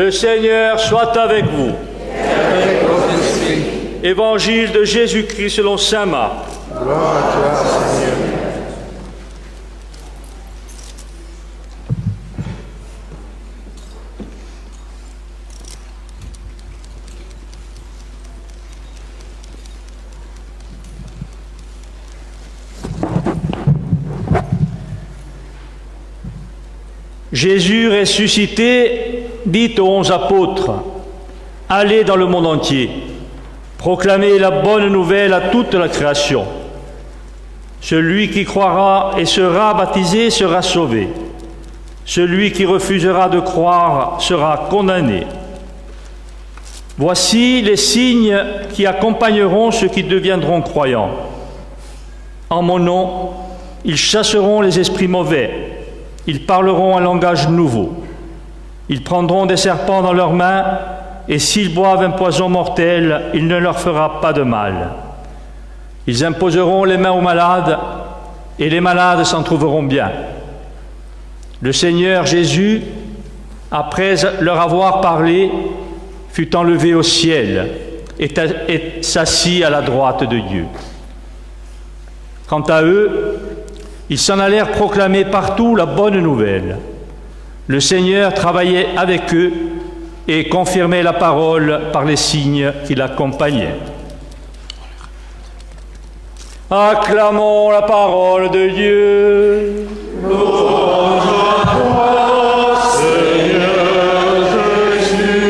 Le Seigneur soit avec vous. Évangile de Jésus-Christ selon saint Marc. Gloire à toi, Seigneur. Jésus ressuscité dit aux 11 apôtres, « Allez dans le monde entier, proclamez la bonne nouvelle à toute la création. Celui qui croira et sera baptisé sera sauvé. Celui qui refusera de croire sera condamné. Voici les signes qui accompagneront ceux qui deviendront croyants. En mon nom, ils chasseront les esprits mauvais. Ils parleront un langage nouveau. Ils prendront des serpents dans leurs mains, et s'ils boivent un poison mortel, il ne leur fera pas de mal. Ils imposeront les mains aux malades, et les malades s'en trouveront bien. Le Seigneur Jésus, après leur avoir parlé, fut enlevé au ciel et s'assit à la droite de Dieu. Quant à eux, ils s'en allèrent proclamer partout la bonne nouvelle. Le Seigneur travaillait avec eux et confirmait la parole par les signes qui l'accompagnaient. Acclamons la parole de Dieu. Louange à toi, Seigneur Jésus.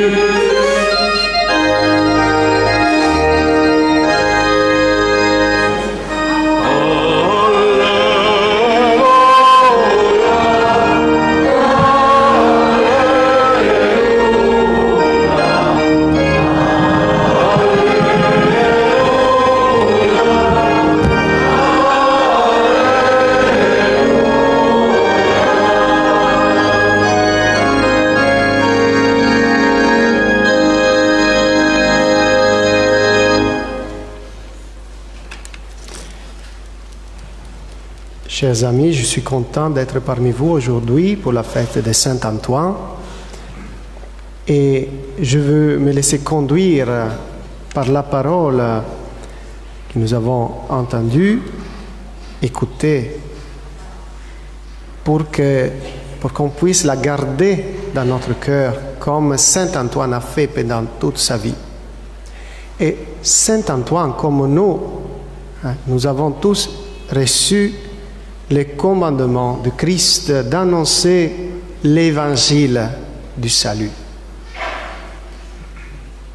Chers amis, je suis content d'être parmi vous aujourd'hui pour la fête de Saint-Antoine. Et je veux me laisser conduire par la parole que nous avons entendue, écoutée, pour qu'on puisse la garder dans notre cœur, comme Saint-Antoine a fait pendant toute sa vie. Et Saint-Antoine, comme nous avons tous reçu le commandement de Christ d'annoncer l'évangile du salut.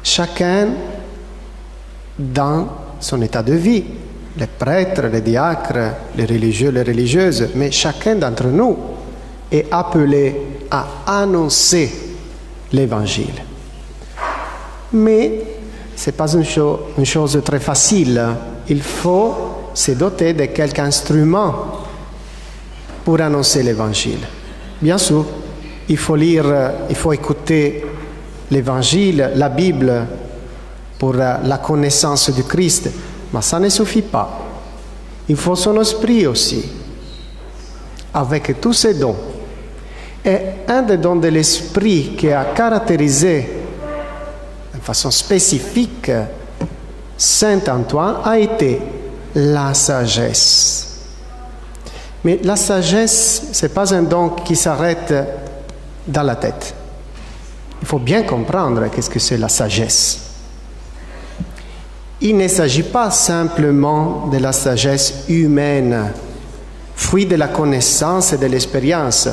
Chacun dans son état de vie, les prêtres, les diacres, les religieux, les religieuses, mais chacun d'entre nous est appelé à annoncer l'évangile. Mais ce n'est pas une chose très facile. Il faut se doter de quelques instruments pour annoncer l'évangile. Bien sûr, il faut lire, il faut écouter l'évangile, la Bible, pour la connaissance du Christ, mais ça ne suffit pas. Il faut son esprit aussi, avec tous ses dons. Et un des dons de l'esprit qui a caractérisé de façon spécifique Saint Antoine a été la sagesse. Mais la sagesse, ce n'est pas un don qui s'arrête dans la tête. Il faut bien comprendre qu'est-ce que c'est la sagesse. Il ne s'agit pas simplement de la sagesse humaine, fruit de la connaissance et de l'expérience.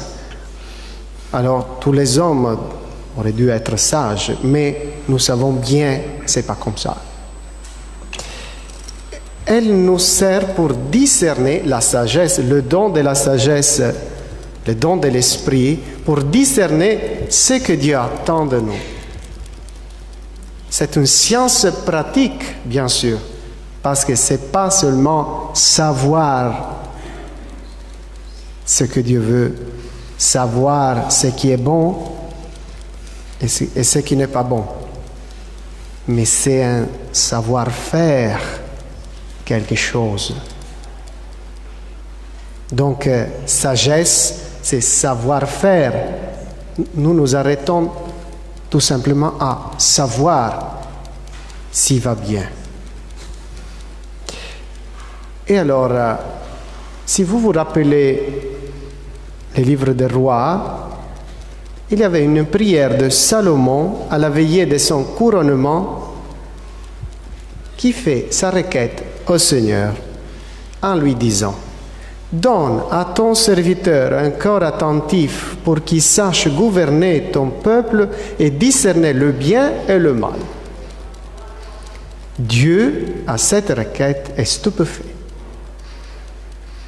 Alors, tous les hommes auraient dû être sages, mais nous savons bien que ce n'est pas comme ça. Elle nous sert pour discerner la sagesse, le don de la sagesse, le don de l'esprit, pour discerner ce que Dieu attend de nous. C'est une science pratique, bien sûr, parce que ce n'est pas seulement savoir ce que Dieu veut, savoir ce qui est bon et ce qui n'est pas bon, mais c'est un savoir-faire quelque chose. Donc, sagesse, c'est savoir-faire. Nous nous arrêtons tout simplement à savoir s'il va bien. Et alors, si vous vous rappelez les livres des rois, il y avait une prière de Salomon à la veillée de son couronnement qui fait sa requête au Seigneur en lui disant: donne à ton serviteur un cœur attentif pour qu'il sache gouverner ton peuple et discerner le bien et le mal. Dieu, à cette requête, est stupéfait.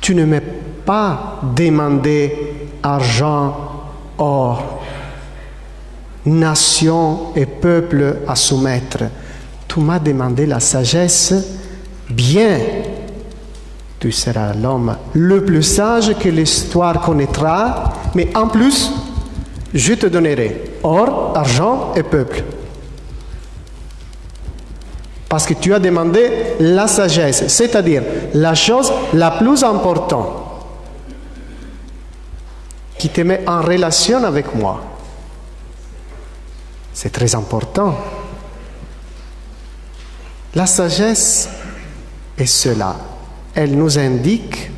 Tu ne m'as pas demandé argent, or, nation et peuple à soumettre. Tu m'as demandé la sagesse, bien. Tu seras l'homme le plus sage que l'histoire connaîtra, mais en plus, je te donnerai or, argent et peuple. Parce que tu as demandé la sagesse, c'est-à-dire la chose la plus importante qui te met en relation avec moi. C'est très important. La sagesse est cela. Elle nous indique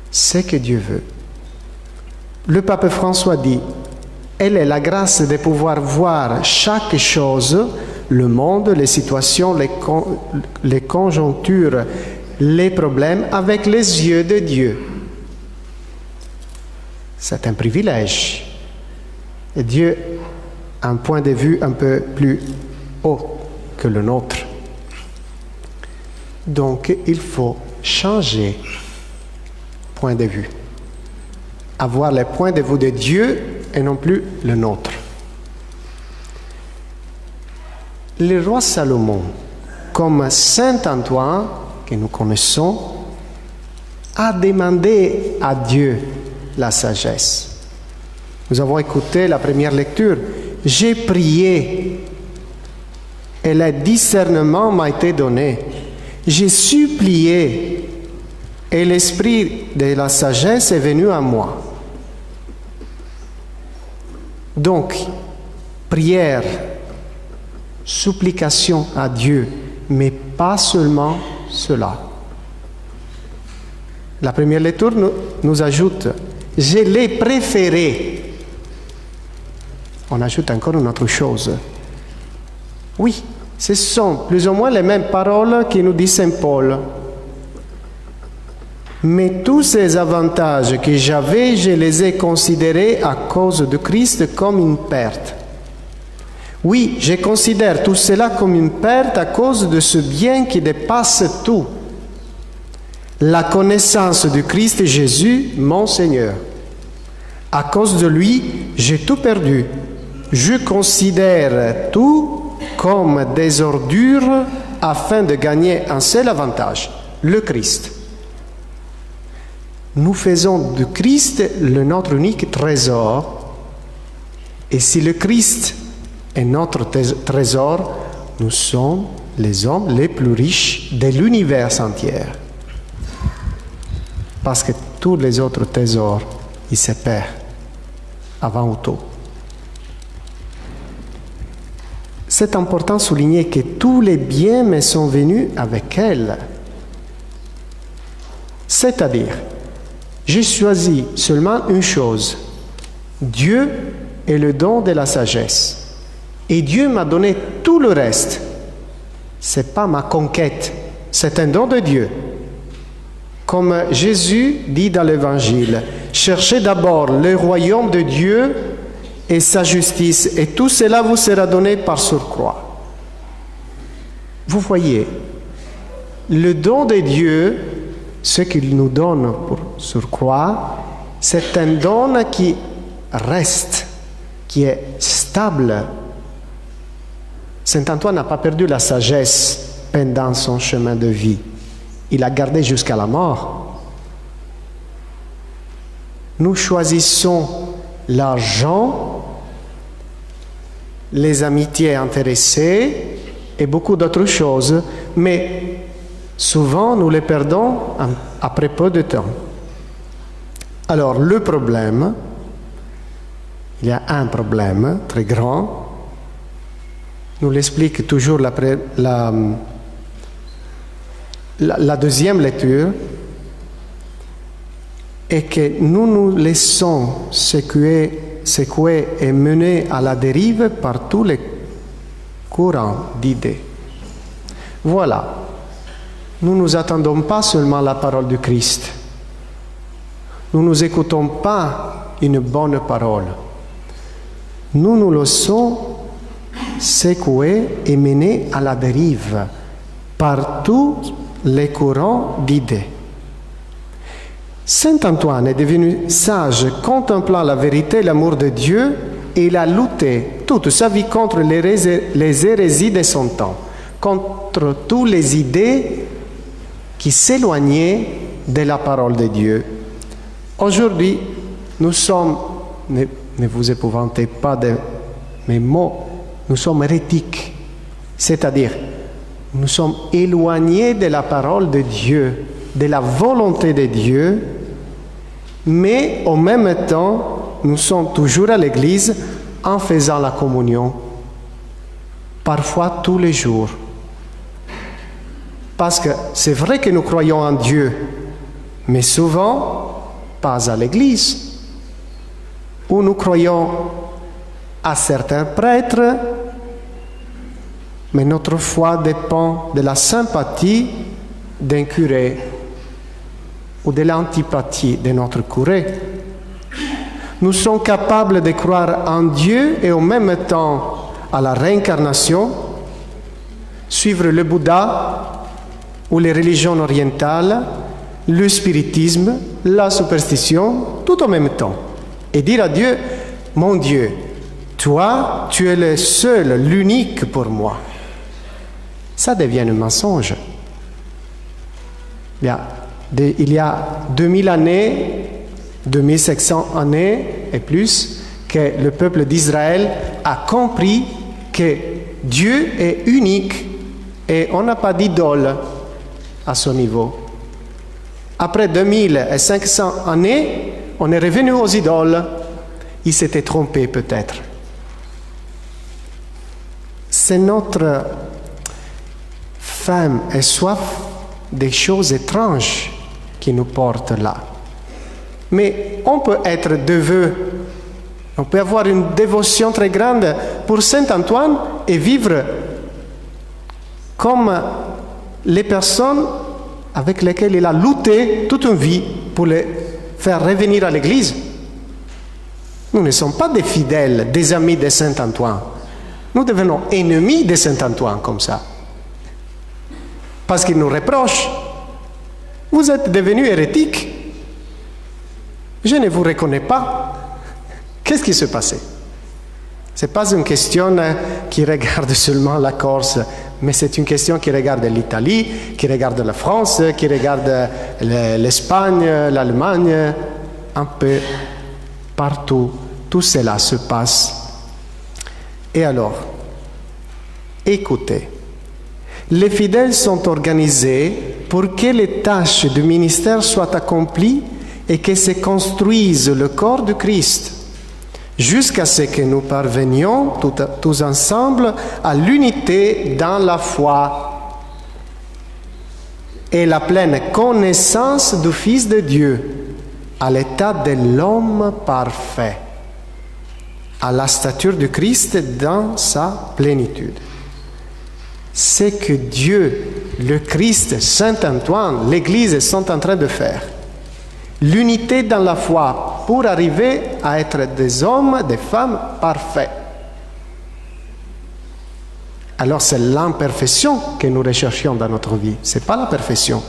ce que Dieu veut. Le pape François dit: elle est la grâce de pouvoir voir chaque chose, le monde, les situations, les conjonctures, les problèmes avec les yeux de Dieu. C'est un privilège. Et Dieu a un point de vue un peu plus haut que le nôtre. Donc, il faut changer point de vue. Avoir le point de vue de Dieu et non plus le nôtre. Le roi Salomon, comme Saint Antoine, que nous connaissons, a demandé à Dieu la sagesse. Nous avons écouté la première lecture. J'ai prié et le discernement m'a été donné. J'ai supplié et l'esprit de la sagesse est venu à moi. Donc, prière, supplication à Dieu, mais pas seulement cela. La première lecture nous ajoute: je l'ai préféré. On ajoute encore une autre chose. Oui, ce sont plus ou moins les mêmes paroles que nous dit Saint Paul. Mais tous ces avantages que j'avais, je les ai considérés à cause de Christ comme une perte. Oui, je considère tout cela comme une perte à cause de ce bien qui dépasse tout. La connaissance du Christ Jésus, mon Seigneur. À cause de lui, j'ai tout perdu. Je considère tout comme des ordures afin de gagner un seul avantage, le Christ. Nous faisons du Christ notre unique trésor. Et si le Christ est notre trésor, nous sommes les hommes les plus riches de l'univers entier. Parce que tous les autres trésors, ils se perdent avant ou tôt. C'est important de souligner que tous les biens me sont venus avec elle. C'est-à-dire, j'ai choisi seulement une chose. Dieu est le don de la sagesse. Et Dieu m'a donné tout le reste. Ce n'est pas ma conquête, c'est un don de Dieu. Comme Jésus dit dans l'Évangile, cherchez d'abord le royaume de Dieu et sa justice, et tout cela vous sera donné par surcroît. Vous voyez, le don de Dieu, ce qu'il nous donne pour surcroît, c'est un don qui reste, qui est stable. Saint Antoine n'a pas perdu la sagesse pendant son chemin de vie. Il l'a gardé jusqu'à la mort. Nous choisissons l'argent, les amitiés intéressées et beaucoup d'autres choses, mais souvent nous les perdons après peu de temps. Alors le problème, il y a un problème très grand. Nous l'explique toujours la deuxième lecture, et que nous nous laissons secouer et mener à la dérive par tous les courants d'idées. Voilà, nous ne nous attendons pas seulement à la parole du Christ. Nous ne nous écoutons pas une bonne parole. Nous nous laissons secouer et mener à la dérive par tous les courants d'idées. Saint Antoine est devenu sage, contemplant la vérité et l'amour de Dieu, et il a lutté toute sa vie contre les hérésies de son temps, contre toutes les idées qui s'éloignaient de la parole de Dieu. Aujourd'hui, nous sommes, ne vous épouvantez pas de mes mots, nous sommes hérétiques, c'est-à-dire nous sommes éloignés de la parole de Dieu, de la volonté de Dieu, mais en même temps, nous sommes toujours à l'église en faisant la communion, parfois tous les jours. Parce que c'est vrai que nous croyons en Dieu, mais souvent pas à l'église, où nous croyons à certains prêtres, mais notre foi dépend de la sympathie d'un curé ou de l'antipathie de notre curé. Nous sommes capables de croire en Dieu et en même temps à la réincarnation, suivre le Bouddha ou les religions orientales, le spiritisme, la superstition, tout en même temps. Et dire à Dieu, mon Dieu, toi, tu es le seul, l'unique pour moi. Ça devient un mensonge. Il y a 2000 années, 2500 années et plus, que le peuple d'Israël a compris que Dieu est unique et on n'a pas d'idole à ce niveau. Après 2500 années, on est revenu aux idoles. Ils s'étaient trompés peut-être. C'est notre faim et soif des choses étranges qui nous portent là. Mais on peut être dévot, on peut avoir une dévotion très grande pour Saint Antoine et vivre comme les personnes avec lesquelles il a lutté toute une vie pour les faire revenir à l'Église. Nous ne sommes pas des fidèles, des amis de Saint Antoine. Nous devenons ennemis de Saint Antoine comme ça. Parce qu'il nous reproche. Vous êtes devenus hérétiques. Je ne vous reconnais pas. Qu'est-ce qui s'est passé? Ce n'est pas une question qui regarde seulement la Corse, mais c'est une question qui regarde l'Italie, qui regarde la France, qui regarde l'Espagne, l'Allemagne, un peu partout. Tout cela se passe. Et alors, écoutez, les fidèles sont organisés pour que les tâches du ministère soient accomplies et que se construise le corps du Christ, jusqu'à ce que nous parvenions tous ensemble à l'unité dans la foi et la pleine connaissance du Fils de Dieu, à l'état de l'homme parfait, à la stature du Christ dans sa plénitude. C'est que Dieu, le Christ, Saint Antoine, l'Église sont en train de faire. L'unité dans la foi pour arriver à être des hommes, des femmes parfaits. Alors c'est l'imperfection que nous recherchions dans notre vie, ce n'est pas la perfection.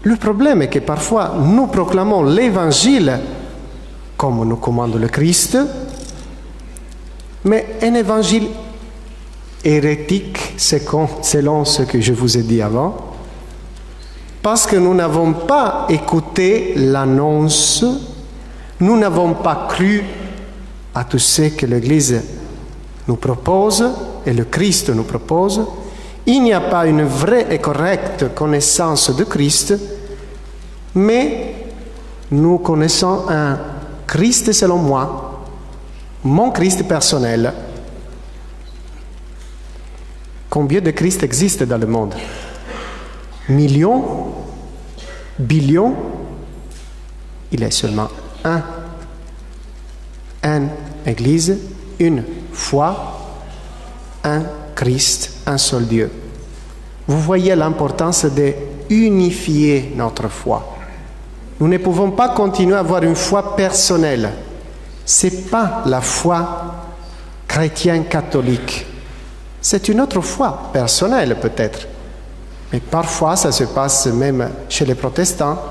Le problème est que parfois nous proclamons l'Évangile comme nous commande le Christ, mais un évangile hérétique selon ce que je vous ai dit avant, parce que nous n'avons pas écouté l'annonce, nous n'avons pas cru à tout ce que l'Église nous propose et le Christ nous propose. Il n'y a pas une vraie et correcte connaissance de Christ, mais nous connaissons un Christ selon moi, mon Christ personnel. Combien de Christ existent dans le monde? Millions? Billions? Il est seulement un. Une Église, une foi, un Christ, un seul Dieu. Vous voyez l'importance de unifier notre foi. Nous ne pouvons pas continuer à avoir une foi personnelle. Ce n'est pas la foi chrétienne catholique. C'est une autre foi personnelle peut-être. Mais parfois, ça se passe même chez les protestants.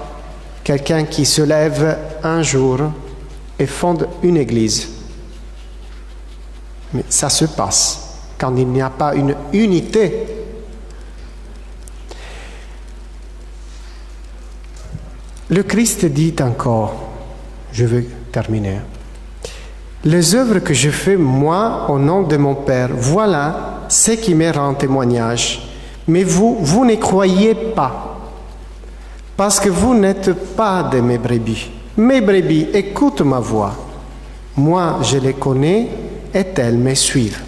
Quelqu'un qui se lève un jour et fonde une église. Mais ça se passe quand il n'y a pas une unité. Le Christ dit encore, je veux terminer, les œuvres que je fais moi au nom de mon Père, voilà ce qui me rend témoignage. Mais vous ne croyez pas, parce que vous n'êtes pas de mes brebis. Mes brebis écoutent ma voix. Moi, je les connais et elles me suivent.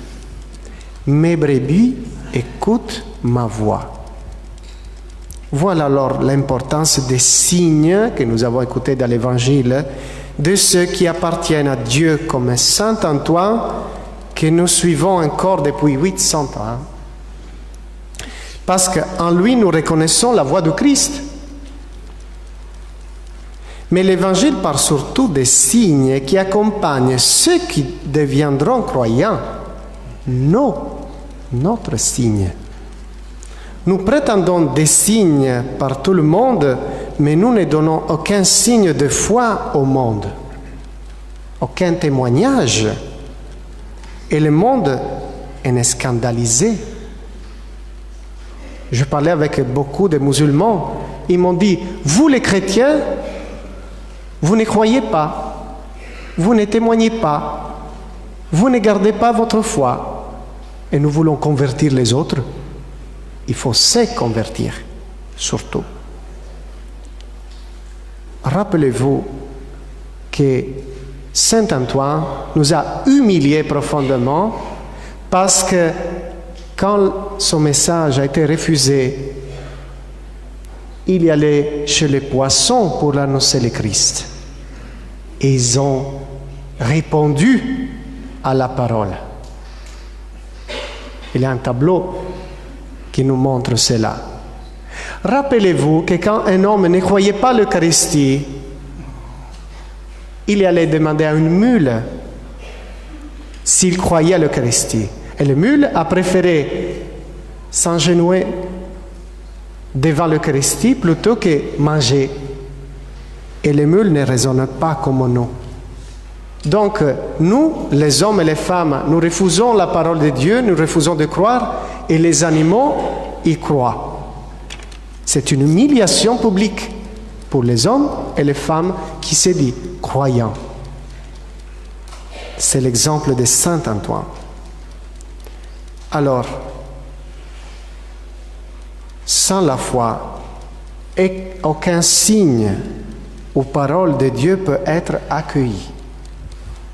Mes brebis écoutent ma voix. Voilà alors l'importance des signes que nous avons écoutés dans l'Évangile, de ceux qui appartiennent à Dieu comme Saint Antoine, que nous suivons encore depuis 800 ans. Parce qu'en lui, nous reconnaissons la voix de Christ. Mais l'Évangile parle surtout des signes qui accompagnent ceux qui deviendront croyants. Notre signe. Nous prétendons des signes par tout le monde, mais nous ne donnons aucun signe de foi au monde, aucun témoignage. Et le monde est scandalisé. Je parlais avec beaucoup de musulmans. Ils m'ont dit, vous les chrétiens, vous ne croyez pas, vous ne témoignez pas, vous ne gardez pas votre foi. Et nous voulons convertir les autres. Il faut se convertir, surtout. Rappelez-vous que Saint Antoine nous a humiliés profondément parce que quand son message a été refusé, il y allait chez les poissons pour annoncer le Christ. Et ils ont répondu à la parole. Il y a un tableau qui nous montre cela. Rappelez-vous que quand un homme ne croyait pas l'Eucharistie, il allait demander à une mule s'il croyait à l'Eucharistie. Et le mule a préféré s'agenouiller devant l'Eucharistie plutôt que manger. Et les mules ne raisonnent pas comme nous. Donc, nous, les hommes et les femmes, nous refusons la parole de Dieu, nous refusons de croire, et les animaux y croient. C'est une humiliation publique pour les hommes et les femmes qui se disent croyants. C'est l'exemple de Saint Antoine. Alors, sans la foi, aucun signe ou parole de Dieu peut être accueilli.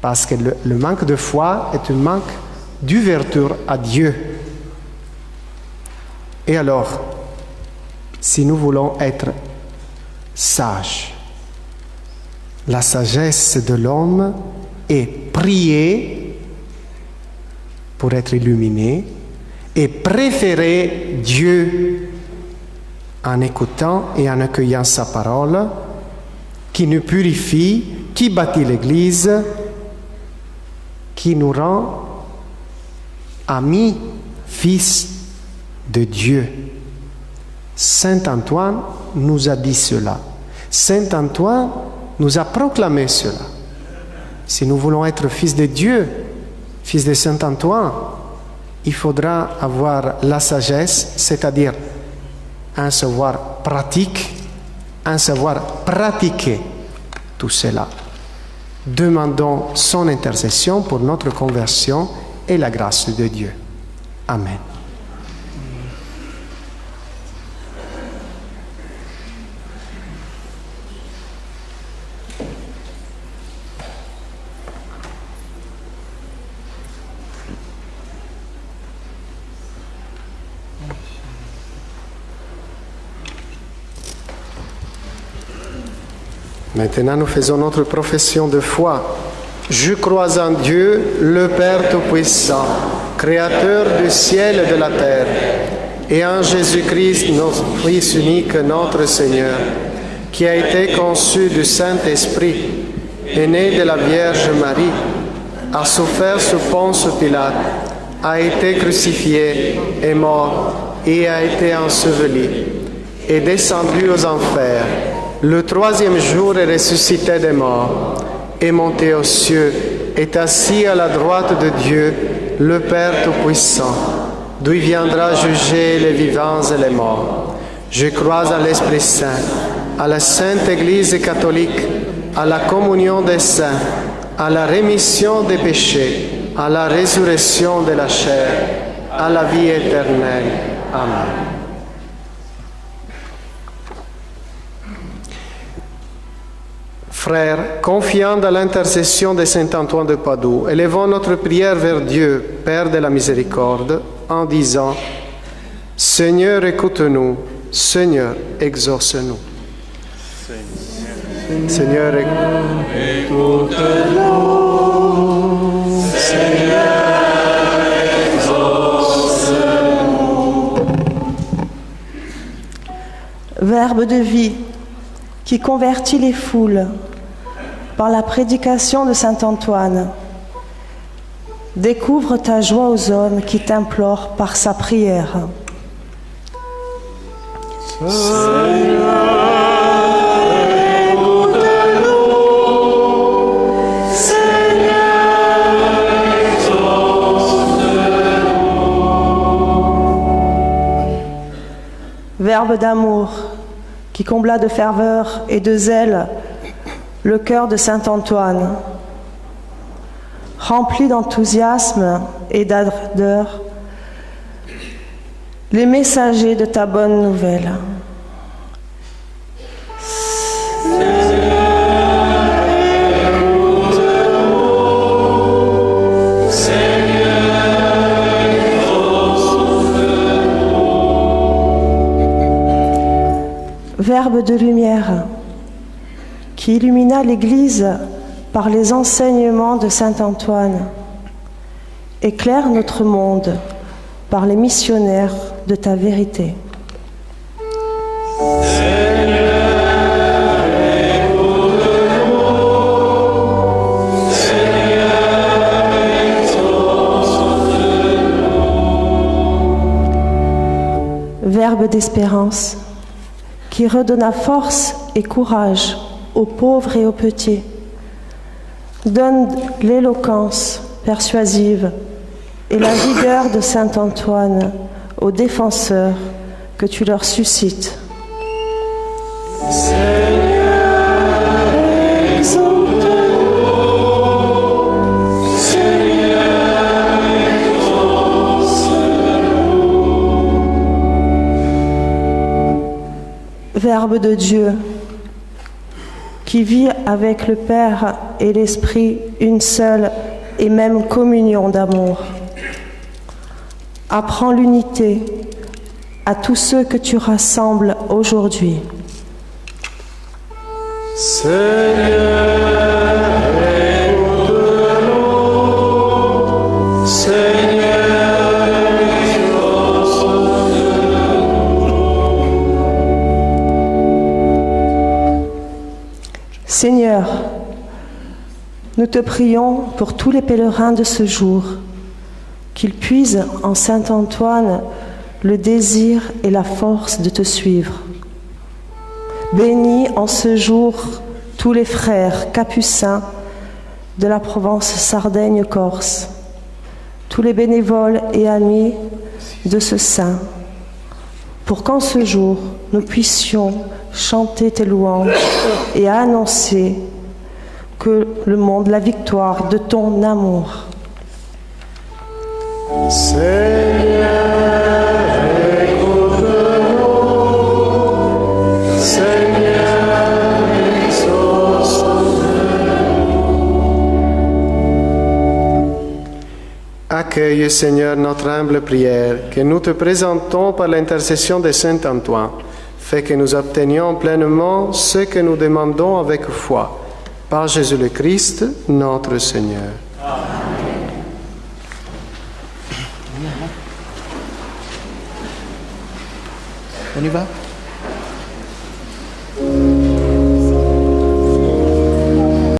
Parce que le manque de foi est un manque d'ouverture à Dieu. Et alors, si nous voulons être sages, la sagesse de l'homme est prier pour être illuminé et préférer Dieu en écoutant et en accueillant sa parole qui nous purifie, qui bâtit l'Église, qui nous rend amis, fils de Dieu. Saint Antoine nous a dit cela. Saint Antoine nous a proclamé cela. Si nous voulons être fils de Dieu, fils de Saint Antoine, il faudra avoir la sagesse, c'est-à-dire un savoir pratique, un savoir pratiquer tout cela. Demandons son intercession pour notre conversion et la grâce de Dieu. Amen. Maintenant, nous faisons notre profession de foi. Je crois en Dieu, le Père Tout-Puissant, Créateur du ciel et de la terre, et en Jésus-Christ, notre Fils unique, notre Seigneur, qui a été conçu du Saint-Esprit, est né de la Vierge Marie, a souffert sous Ponce Pilate, a été crucifié, est mort et a été enseveli, est descendu aux enfers. Le troisième jour est ressuscité des morts, est monté aux cieux, est assis à la droite de Dieu, le Père Tout-Puissant, d'où il viendra juger les vivants et les morts. Je crois à l'Esprit Saint, à la Sainte Église catholique, à la communion des saints, à la rémission des péchés, à la résurrection de la chair, à la vie éternelle. Amen. Frères, confiant dans l'intercession de saint Antoine de Padoue, élevons notre prière vers Dieu, Père de la miséricorde, en disant « Seigneur, écoute-nous, Seigneur, exauce-nous. » Seigneur, écoute-nous, Seigneur, exauce-nous. Verbe de vie qui convertit les foules par la prédication de saint Antoine. Découvre ta joie aux hommes qui t'implorent par sa prière. Seigneur, écoute-nous, Seigneur, exauce-nous. Verbe d'amour qui combla de ferveur et de zèle le cœur de saint Antoine. Rempli d'enthousiasme et d'ardeur, les messagers de ta bonne nouvelle. Verbe de lumière qui illumina l'Église par les enseignements de saint Antoine. Éclaire notre monde par les missionnaires de ta vérité. Verbe d'espérance qui redonna force et courage aux pauvres et aux petits. Donne l'éloquence persuasive et la vigueur de saint Antoine aux défenseurs que tu leur suscites. Seigneur, exauce-nous, Seigneur, exauce-nous. Verbe de Dieu qui vit avec le Père et l'Esprit une seule et même communion d'amour. Apprends l'unité à tous ceux que tu rassembles aujourd'hui. Seigneur, écoute-nous, Seigneur, exauce-nous. Seigneur, nous te prions pour tous les pèlerins de ce jour, qu'ils puisent en saint Antoine le désir et la force de te suivre. Bénis en ce jour tous les frères capucins de la Provence Sardaigne-Corse, tous les bénévoles et amis de ce saint, pour qu'en ce jour nous puissions chanter tes louanges et annoncer que le monde la victoire de ton amour. Seigneur, écoute-nous, Seigneur, exauce-nous. Accueille, Seigneur, notre humble prière, que nous te présentons par l'intercession de saint Antoine. fait que nous obtenions pleinement ce que nous demandons avec foi. Par Jésus le Christ, notre Seigneur. On y va?